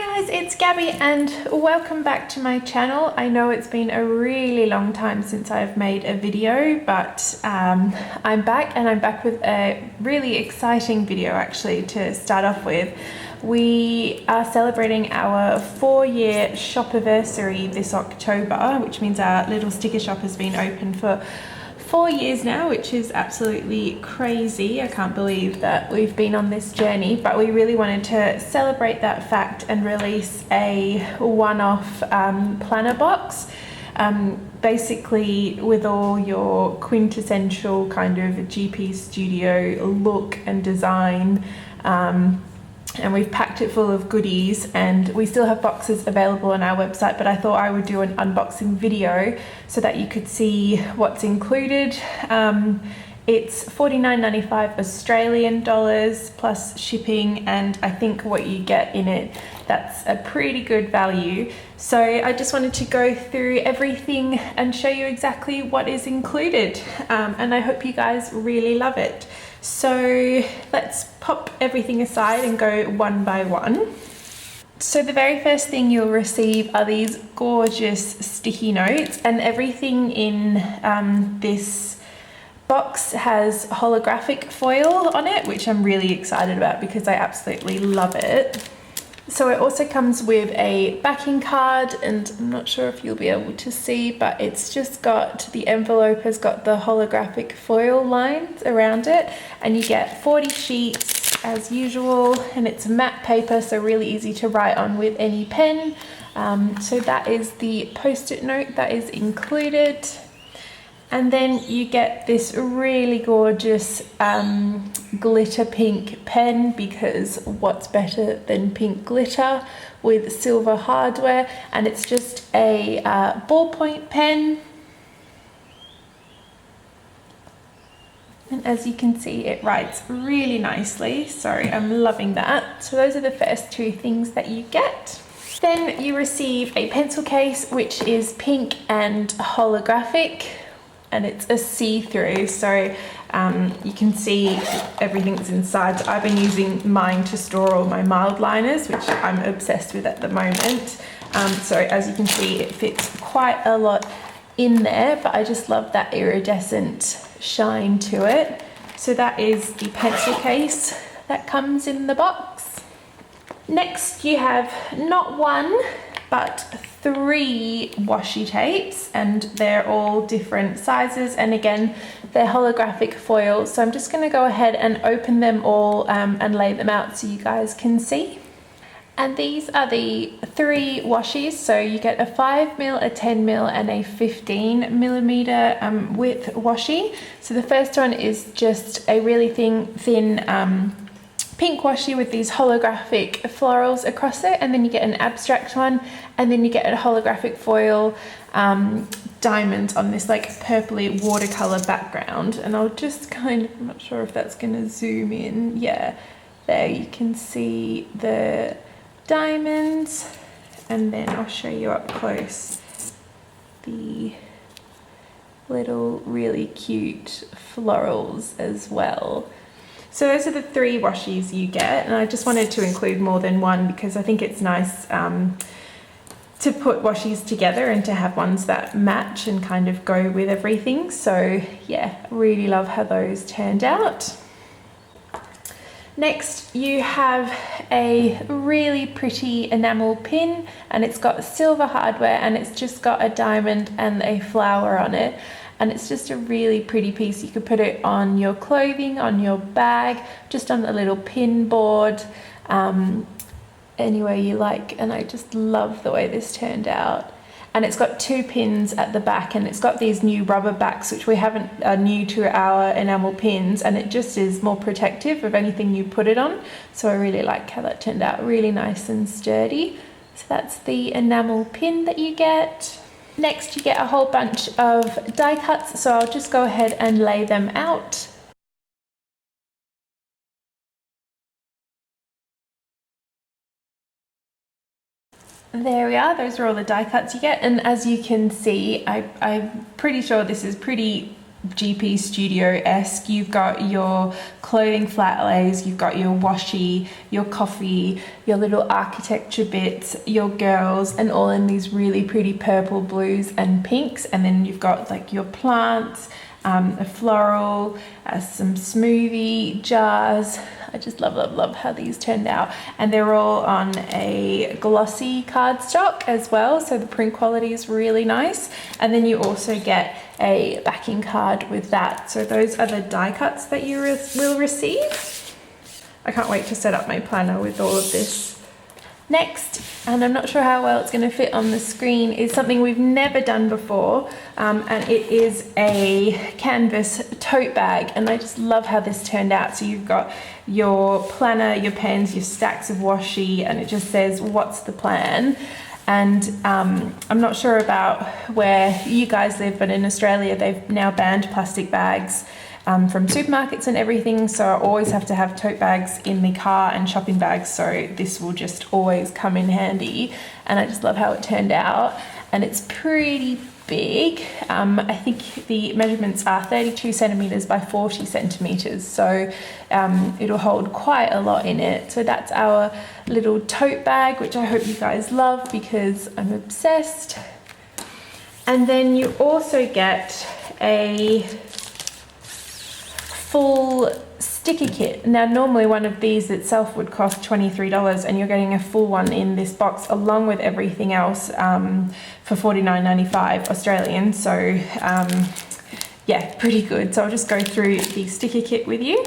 Hi guys, it's Gabby and welcome back to my channel. I know it's been a really long time since I've made a video, but I'm back, and I'm back with a really exciting video actually to start off with. We are celebrating our 4-year shop-iversary this October, which means our little sticker shop has been open for 4 years now, which is absolutely crazy. I can't believe that we've been on this journey, but we really wanted to celebrate that fact and release a one-off planner box, basically with all your quintessential kind of GP Studio look and design. And we've packed it full of goodies, and we still have boxes available on our website, but I thought I would do an unboxing video so that you could see what's included. It's $49.95 Australian dollars plus shipping, and I think what you get in it, that's a pretty good value. So I just wanted to go through everything and show you exactly what is included, and I hope you guys really love it. So let's pop everything aside and go one by one. So the very first thing you'll receive are these gorgeous sticky notes, and everything in this box has holographic foil on it, which I'm really excited about because I absolutely love it. So it also comes with a backing card, and I'm not sure if you'll be able to see, but it's just got, the envelope has got the holographic foil lines around it, and you get 40 sheets as usual, and it's matte paper, so really easy to write on with any pen. So that is the post-it note that is included. And then you get this really gorgeous glitter pink pen, because what's better than pink glitter, with silver hardware, and it's just a ballpoint pen. And as you can see, it writes really nicely, so I'm loving that. So those are the first two things that you get. Then you receive a pencil case, which is pink and holographic, and it's a see-through, so you can see everything that's inside. So I've been using mine to store all my mild liners, which I'm obsessed with at the moment. So as you can see, it fits quite a lot in there, but I just love that iridescent shine to it. So that is the pencil case that comes in the box. Next you have not one, but 3 washi tapes, and they're all different sizes, and again they're holographic foil. So I'm just going to go ahead and open them all and lay them out so you guys can see. And these are the 3 washies, so you get a 5mm, a 10mm and a 15mm width washi. So the first one is just a really thin pink washi with these holographic florals across it, and then you get an abstract one, and then you get a holographic foil diamond on this like purpley watercolor background. And I'll just kind of, I'm not sure if that's going to zoom in. Yeah, there you can see the diamonds, and then I'll show you up close the little really cute florals as well. So those are the 3 washies you get, and I just wanted to include more than one because I think it's nice to put washies together and to have ones that match and kind of go with everything. So yeah, really love how those turned out. Next you have a really pretty enamel pin, and it's got silver hardware, and it's just got a diamond and a flower on it. And it's just a really pretty piece. You could put it on your clothing, on your bag, just on a little pin board, anywhere you like. And I just love the way this turned out. And it's got 2 pins at the back, and it's got these new rubber backs, which we haven't, are new to our enamel pins, and it just is more protective of anything you put it on. So I really like how that turned out, really nice and sturdy. So that's the enamel pin that you get. Next you get a whole bunch of die cuts, so I'll just go ahead and lay them out. There we are, those are all the die cuts you get, and as you can see, I'm pretty sure this is pretty GP Studio-esque. You've got your clothing flat lays, you've got your washi, your coffee, your little architecture bits, your girls, and all in these really pretty purple, blues and pinks. And then you've got like your plants, a floral, some smoothie jars. I just love how these turned out, and they're all on a glossy cardstock as well, so the print quality is really nice. And then you also get a backing card with that. So those are the die cuts that you will receive. I can't wait to set up my planner with all of this. Next, and I'm not sure how well it's going to fit on the screen, is something we've never done before, and it is a canvas tote bag, and I just love how this turned out. So you've got your planner, your pens, your stacks of washi, and it just says, what's the plan? And I'm not sure about where you guys live, but in Australia they've now banned plastic bags from supermarkets and everything, so I always have to have tote bags in the car and shopping bags, so this will just always come in handy. And I just love how it turned out, and it's pretty big. I think the measurements are 32 centimeters by 40 centimeters, so it'll hold quite a lot in it. So that's our little tote bag, which I hope you guys love because I'm obsessed. And then you also get a full sticker kit. Now normally one of these itself would cost $23, and you're getting a full one in this box along with everything else for $49.95 Australian. So yeah, pretty good. So I'll just go through the sticker kit with you.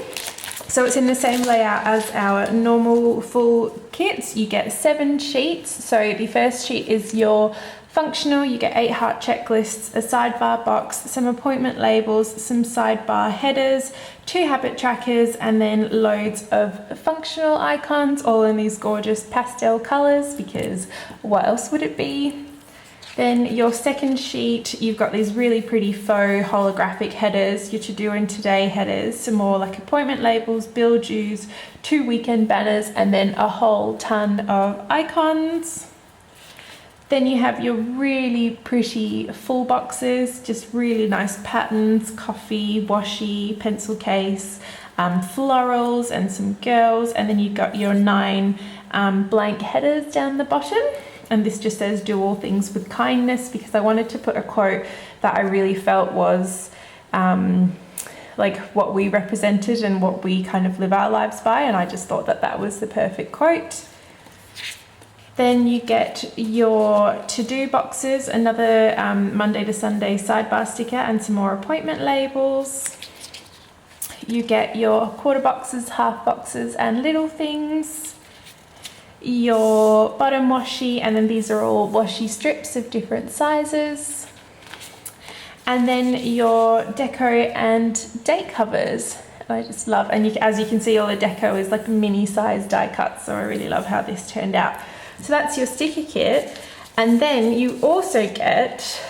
So it's in the same layout as our normal full kits. You get 7 sheets. So the first sheet is your functional. You get 8 heart checklists, a sidebar box, some appointment labels, some sidebar headers, 2 habit trackers, and then loads of functional icons, all in these gorgeous pastel colors, because what else would it be? Then your second sheet, you've got these really pretty faux holographic headers, your to-do and today headers, some more like appointment labels, bill dues, 2 weekend banners, and then a whole ton of icons. Then you have your really pretty full boxes, just really nice patterns, coffee, washi, pencil case, florals and some girls. And then you've got your 9 blank headers down the bottom. And this just says, do all things with kindness, because I wanted to put a quote that I really felt was like what we represented and what we kind of live our lives by. And I just thought that that was the perfect quote. Then you get your to-do boxes, another Monday to Sunday sidebar sticker, and some more appointment labels. You get your quarter boxes, half boxes, and little things. Your bottom washi, and then these are all washi strips of different sizes. And then your deco and date covers. I just love, and as you can see, all the deco is like mini size die cuts, so I really love how this turned out. So that's your sticker kit, and then you also get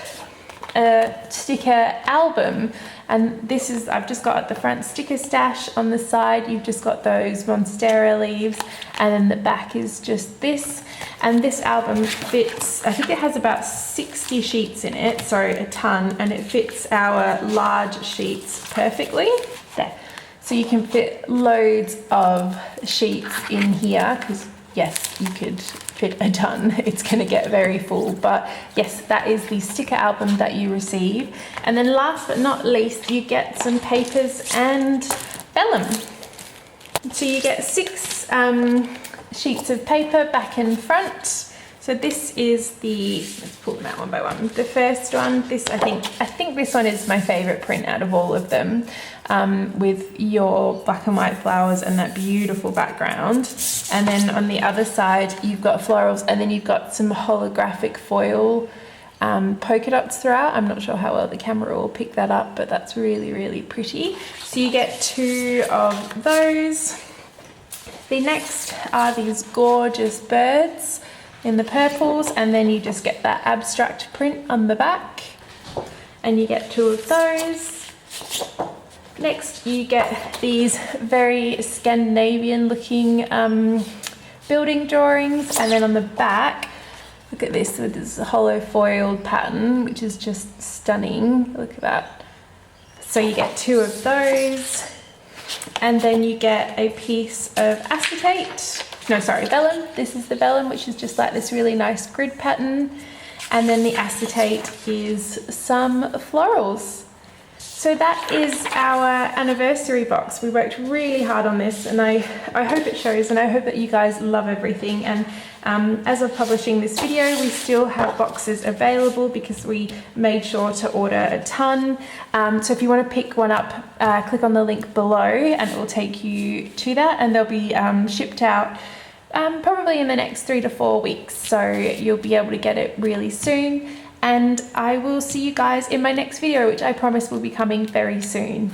a sticker album, and this is, I've just got at the front sticker stash. On the side you've just got those Monstera leaves, and then the back is just this. And this album fits, I think it has about 60 sheets in it, so a ton, and it fits our large sheets perfectly. There. So you can fit loads of sheets in here, because yes, you could fit a ton. It's going to get very full, but yes, that is the sticker album that you receive. And then last but not least, you get some papers and vellum. So you get 6 sheets of paper, back and front. So this is the, let's pull them out one by one. The first one, this I think this one is my favorite print out of all of them, with your black and white flowers and that beautiful background. And then on the other side, you've got florals, and then you've got some holographic foil polka dots throughout. I'm not sure how well the camera will pick that up, but that's really, really pretty. So you get 2 of those. The next are these gorgeous birds in the purples, and then you just get that abstract print on the back, and you get 2 of those. Next you get these very Scandinavian looking building drawings, and then on the back, look at this with this hollow foiled pattern, which is just stunning. Look at that. So you get 2 of those, and then you get a piece of acetate. No, sorry, vellum. This is the vellum, which is just like this really nice grid pattern. And then the acetate is some florals. So that is our anniversary box. We worked really hard on this, and I hope it shows, and I hope that you guys love everything. And as of publishing this video, we still have boxes available because we made sure to order a ton. So if you want to pick one up, click on the link below and it will take you to that, and they'll be shipped out probably in the next 3 to 4 weeks. So you'll be able to get it really soon. And I will see you guys in my next video, which I promise will be coming very soon.